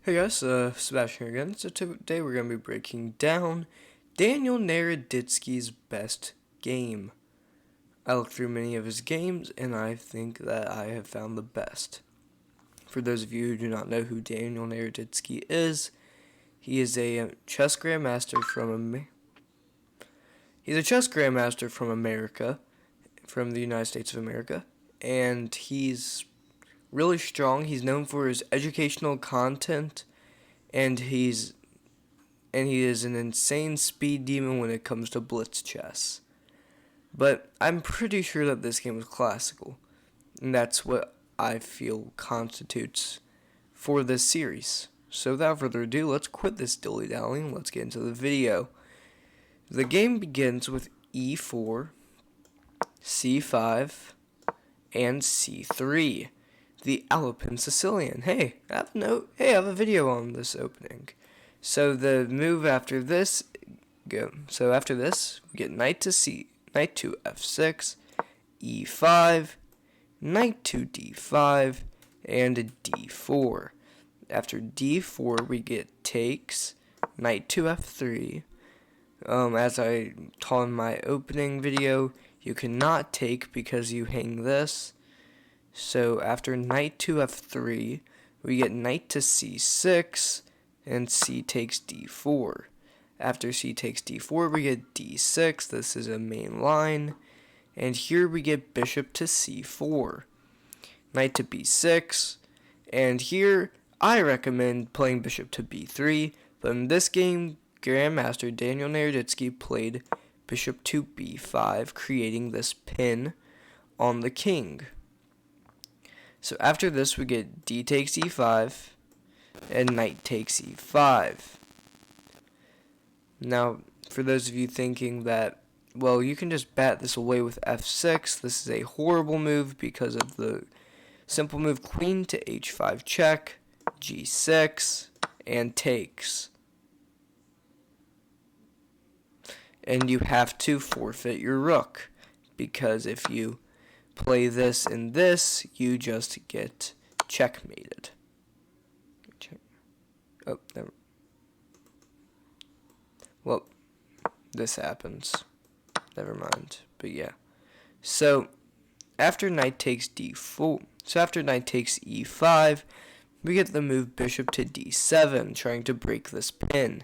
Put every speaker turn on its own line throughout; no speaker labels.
Hey guys, Sebastian here again. So today we're going to be breaking down Daniel Naroditsky's best game. I looked through many of his games and I think that I have found the best. For those of you who do not know who Daniel Naroditsky is, he is a chess grandmaster from America, from the United States of America, and he's really strong. He's known for his educational content, and he is an insane speed demon when it comes to blitz chess. But I'm pretty sure that this game is classical, and that's what I feel constitutes for this series. So without further ado, let's quit this dilly-dallying. Let's get into the video. The game begins with e4, c5, and c3. The Alpine Sicilian. Hey, I have a video on this opening. So the move after this, after this, we get knight to f6, e5, knight to d5, and d4. After d4, we get takes, knight to f3. As I taught in my opening video, you cannot take because you hang this. So after knight to f3, we get knight to c6, and c takes d4. After c takes d4, we get d6. This is a main line. And here we get bishop to c4. Knight to b6. And here, I recommend playing bishop to b3. But in this game, Grandmaster Daniel Naroditsky played bishop to b5, creating this pin on the king. So after this, we get d takes e5, and knight takes e5. Now, for those of you thinking that, well, you can just bat this away with f6, this is a horrible move because of the simple move queen to h5 check, g6, and takes. And you have to forfeit your rook, because if you play this and this, you just get checkmated. Oh, never. Well, this happens. Never mind. But yeah. So after knight takes e5, we get the move bishop to d7, trying to break this pin.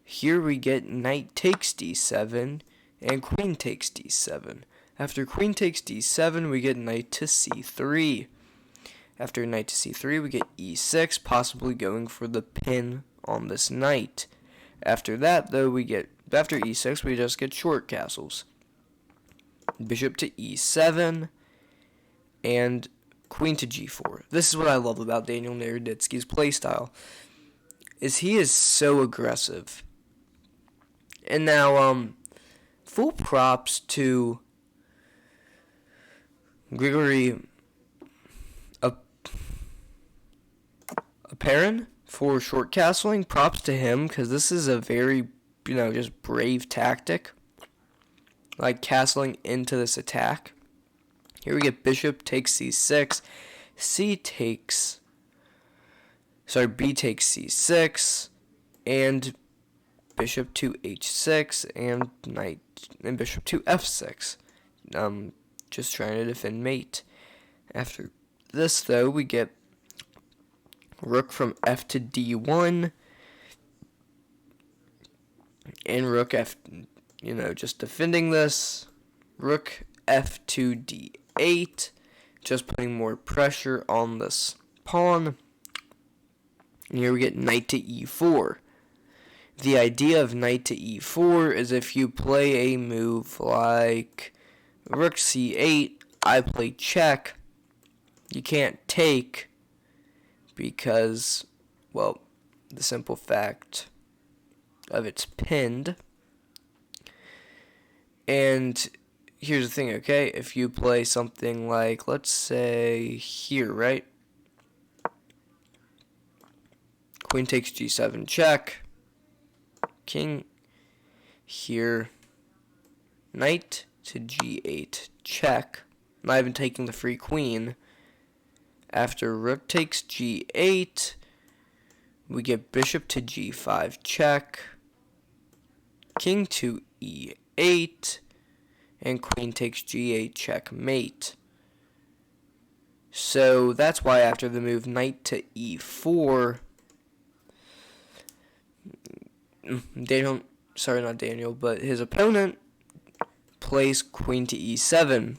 Here we get knight takes d7 and queen takes d7. After queen takes d7, we get knight to c3. After knight to c3, we get e6, possibly going for the pin on this knight. After that, though, after e6, we just get short castles. Bishop to e7, and queen to g4. This is what I love about Daniel Naroditsky's playstyle, is he is so aggressive. And now, full props to Grigory Apparin for short castling. Props to him, because this is a very, just brave tactic. Like castling into this attack. Here we get bishop takes c6, b takes c6, and bishop to h6, and bishop to f6. Just trying to defend mate. After this, though, we get rook from f to d1, and rook f, just defending this. Rook f to d8, just putting more pressure on this pawn. And here we get knight to e4. The idea of knight to e4 is if you play a move like rook c8, I play check, you can't take because, well, the simple fact of it's pinned. And here's the thing, okay? If you play something like, let's say here, right? Queen takes g7 check, king here, knight to g8 check, not even taking the free queen. After rook takes g8, we get bishop to g5 check, king to e8, and queen takes g8 checkmate. So that's why after the move knight to e4, but his opponent plays queen to e7,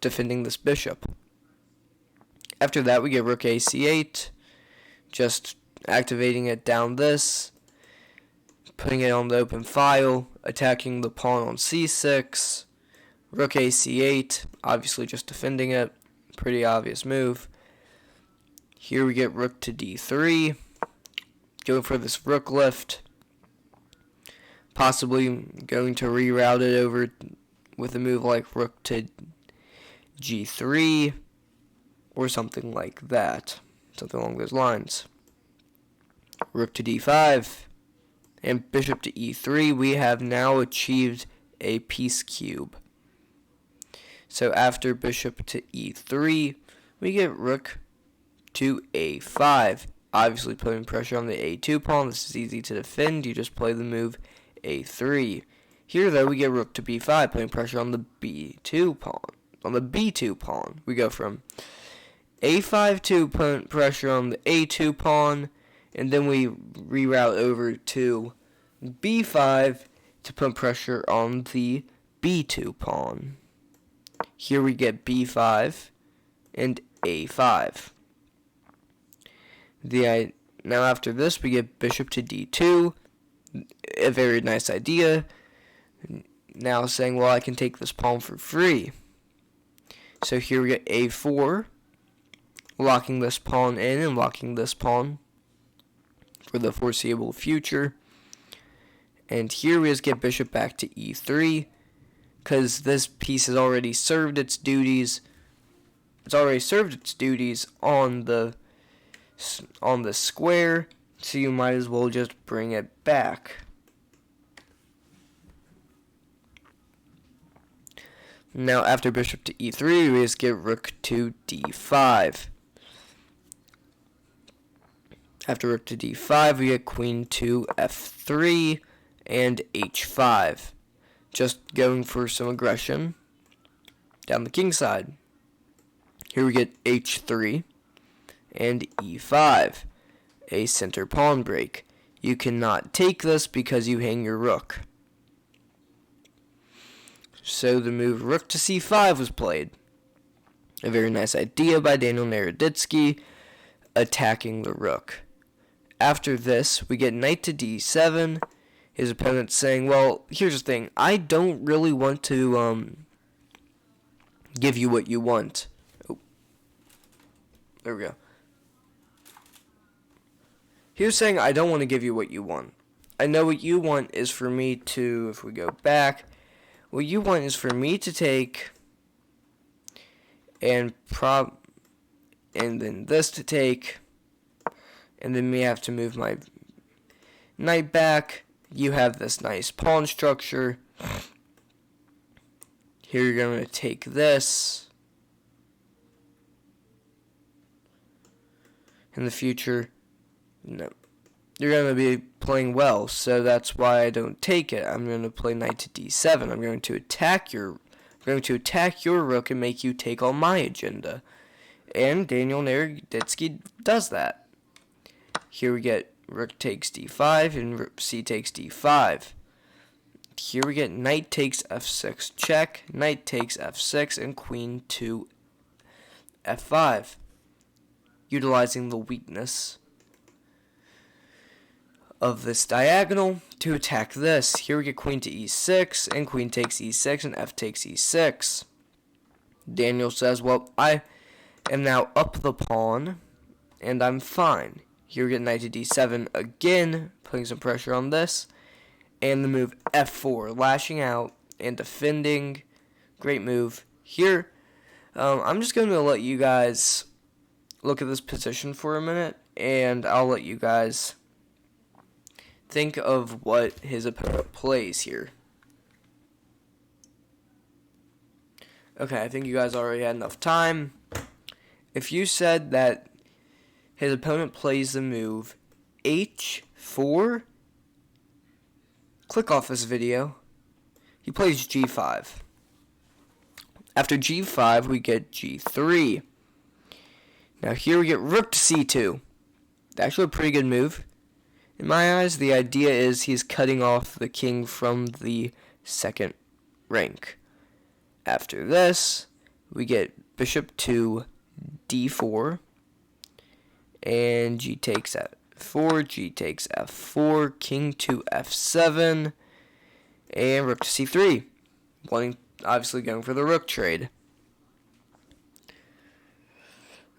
defending this bishop. After that, we get rook ac8, just activating it down this, putting it on the open file, attacking the pawn on c6, rook ac8, obviously just defending it, pretty obvious move. Here we get rook to d3, going for this rook lift, possibly going to reroute it over with a move like rook to g3, or something like that, something along those lines. Rook to d5, and bishop to e3, we have now achieved a piece cube. So after bishop to e3, we get rook to a5, obviously putting pressure on the a2 pawn. This is easy to defend, you just play the move a3. Here though, we get rook to b5, putting pressure on the b2 pawn. On the b2 pawn, we go from a5 to put pressure on the a2 pawn, and then we reroute over to b5 to put pressure on the b2 pawn. Here we get b5 and a5. Now after this, we get bishop to d2, a very nice idea. Now saying, well, I can take this pawn for free. So here we get a4, locking this pawn in and locking this pawn for the foreseeable future. And here we just get bishop back to e3, because this piece has already served its duties. It's already served its duties on the square, so you might as well just bring it back. Now after bishop to e3, we just get rook to d5. After rook to d5, we get queen to f3 and h5. Just going for some aggression down the king side. Here we get h3 and e5, a center pawn break. You cannot take this because you hang your rook. So the move rook to c5 was played. A very nice idea by Daniel Naroditsky, attacking the rook. After this, we get knight to d7. His opponent saying, well, here's the thing. I don't really want to give you what you want. Oh, there we go. He was saying, I don't want to give you what you want. I know what you want is for me to, if we go back, what you want is for me to take and then this to take, and then me have to move my knight back. You have this nice pawn structure. Here you're going to take this. In the future, no, you're going to be playing well, so that's why I don't take it. I'm going to play knight to d7. I'm going to attack your rook and make you take on my agenda. And Daniel Naroditsky does that. Here we get rook takes d5 and c takes d5. Here we get knight takes f6 check, knight takes f6, and queen to f5. Utilizing the weakness of this diagonal to attack this. Here we get queen to e6, and queen takes e6, and f takes e6. Daniel says, well, I am now up the pawn, and I'm fine. Here we get knight to d7 again, putting some pressure on this. And the move f4, lashing out and defending. Great move. Here, I'm just going to let you guys look at this position for a minute, and I'll let you guys think of what his opponent plays here. Okay, I think you guys already had enough time. If you said that his opponent plays the move h4. Click off this video. He plays g5. After g5, we get g3. Now here we get rook to c2. Actually a pretty good move. In my eyes, the idea is he's cutting off the king from the second rank. After this, we get bishop to d4. And g takes f4, g takes f4, king to f7, and rook to c3. Obviously going for the rook trade.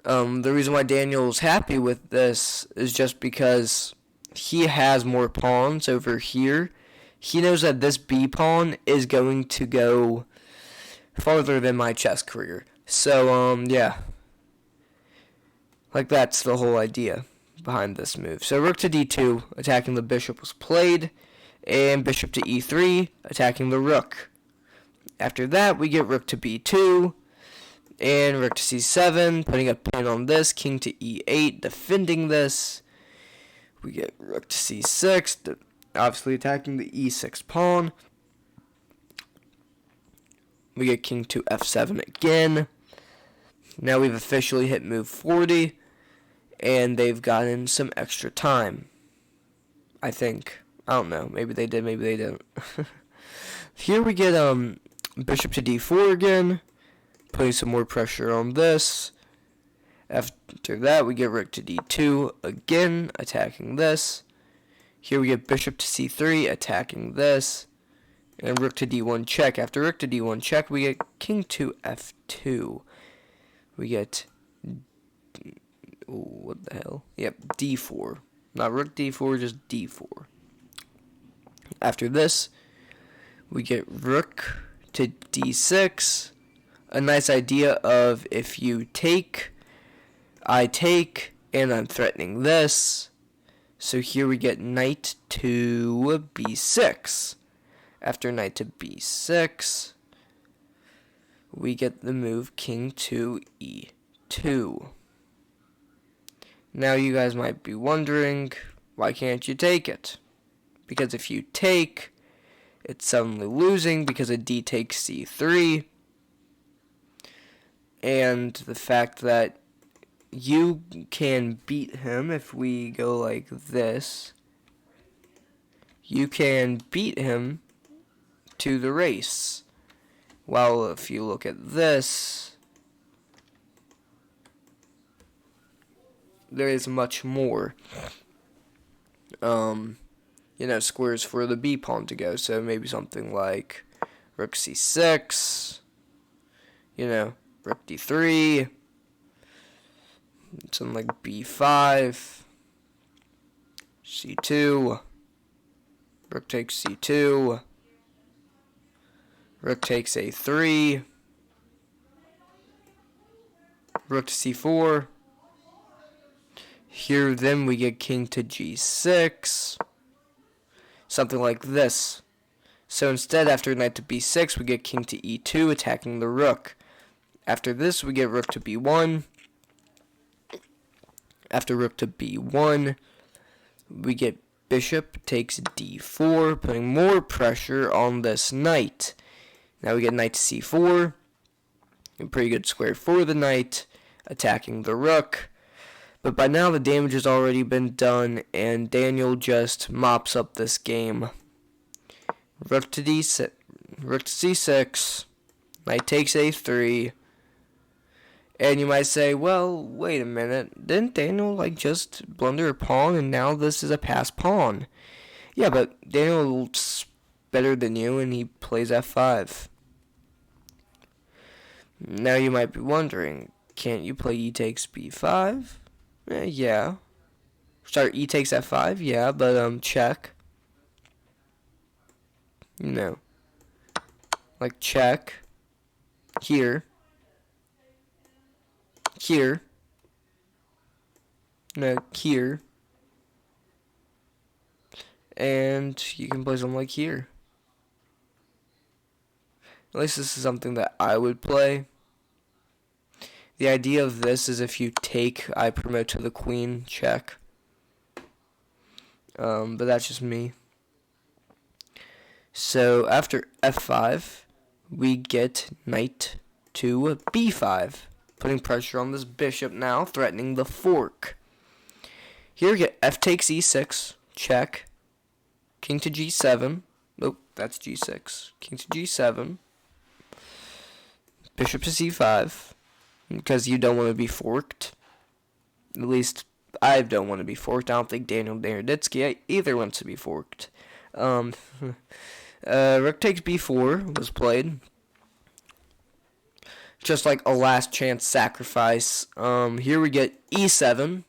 The reason why Daniel's happy with this is just because he has more pawns over here. He knows that this b pawn is going to go farther than my chess career. So, yeah. Like, that's the whole idea behind this move. So rook to d2, attacking the bishop, was played, and bishop to e3, attacking the rook. After that, we get rook to b2, and rook to c7, putting a pin on this, king to e8, defending this. We get rook to c6, obviously attacking the e6 pawn. We get king to f7 again. Now we've officially hit move 40. And they've gotten some extra time. I think. I don't know. Maybe they did, maybe they didn't. Here we get bishop to d4 again. Putting some more pressure on this. After that, we get rook to d2 again, attacking this. Here we get bishop to c3, attacking this. And rook to d1 check. After rook to d1 check, we get king to f2. We get... what the hell? Yep, d4. Not rook d4, just d4. After this, we get rook to d6. A nice idea of if you take, I take, and I'm threatening this. So here we get knight to b6. After knight to b6, we get the move king to e2. Now you guys might be wondering, why can't you take it? Because if you take, it's suddenly losing because a d takes c3. And the fact that you can beat him if we go like this. You can beat him to the race. While if you look at this, there is much more, squares for the b pawn to go. So maybe something like rook c6, rook d3, something like b5, c2, rook takes c2, rook takes a3, rook to c4. Here then we get king to g6, something like this. So instead, after knight to b6, we get king to e2, attacking the rook. After this, we get rook to b1. After rook to b1, we get bishop takes d4, putting more pressure on this knight. Now we get knight to c4, a pretty good square for the knight, attacking the rook. But by now the damage has already been done, and Daniel just mops up this game. Rook to d6, rook to c6, knight takes a3. And you might say, well, wait a minute, didn't Daniel just blunder a pawn and now this is a passed pawn? Yeah, but Daniel's better than you and he plays f5. Now you might be wondering, can't you play e takes b5? Yeah. Sorry, e takes f5, yeah, but check. Check. Here. Here. No, here. And you can play something like here. At least this is something that I would play. The idea of this is if you take, I promote to the queen, check. but that's just me. So after f5, we get knight to b5, putting pressure on this bishop now, threatening the fork. Here we get f takes e6, check. King to g7. Nope, that's g6. King to g7. Bishop to c5, because you don't want to be forked. At least I don't want to be forked. I don't think Daniel Naroditsky either wants to be forked. Rook takes b4 was played. Just like a last chance sacrifice. Here we get e7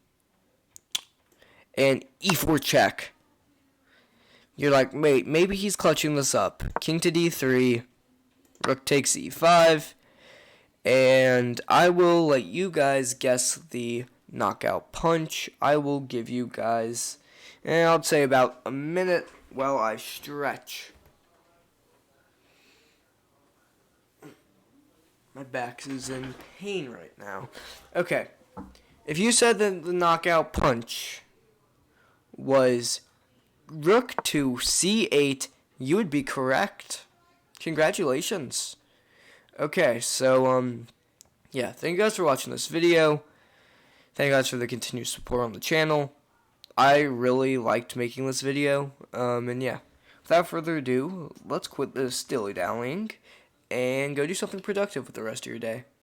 and e4 check. You're like, wait, maybe he's clutching this up. King to d3, rook takes e5, and I will let you guys guess the knockout punch. I will give you guys, and I'll say about a minute while I stretch. My back is in pain right now. Okay, if you said that the knockout punch was rook to c8, you would be correct. Congratulations. Okay, so, yeah, thank you guys for watching this video. Thank you guys for the continued support on the channel. I really liked making this video, and yeah, without further ado, let's quit this dilly-dallying and go do something productive with the rest of your day.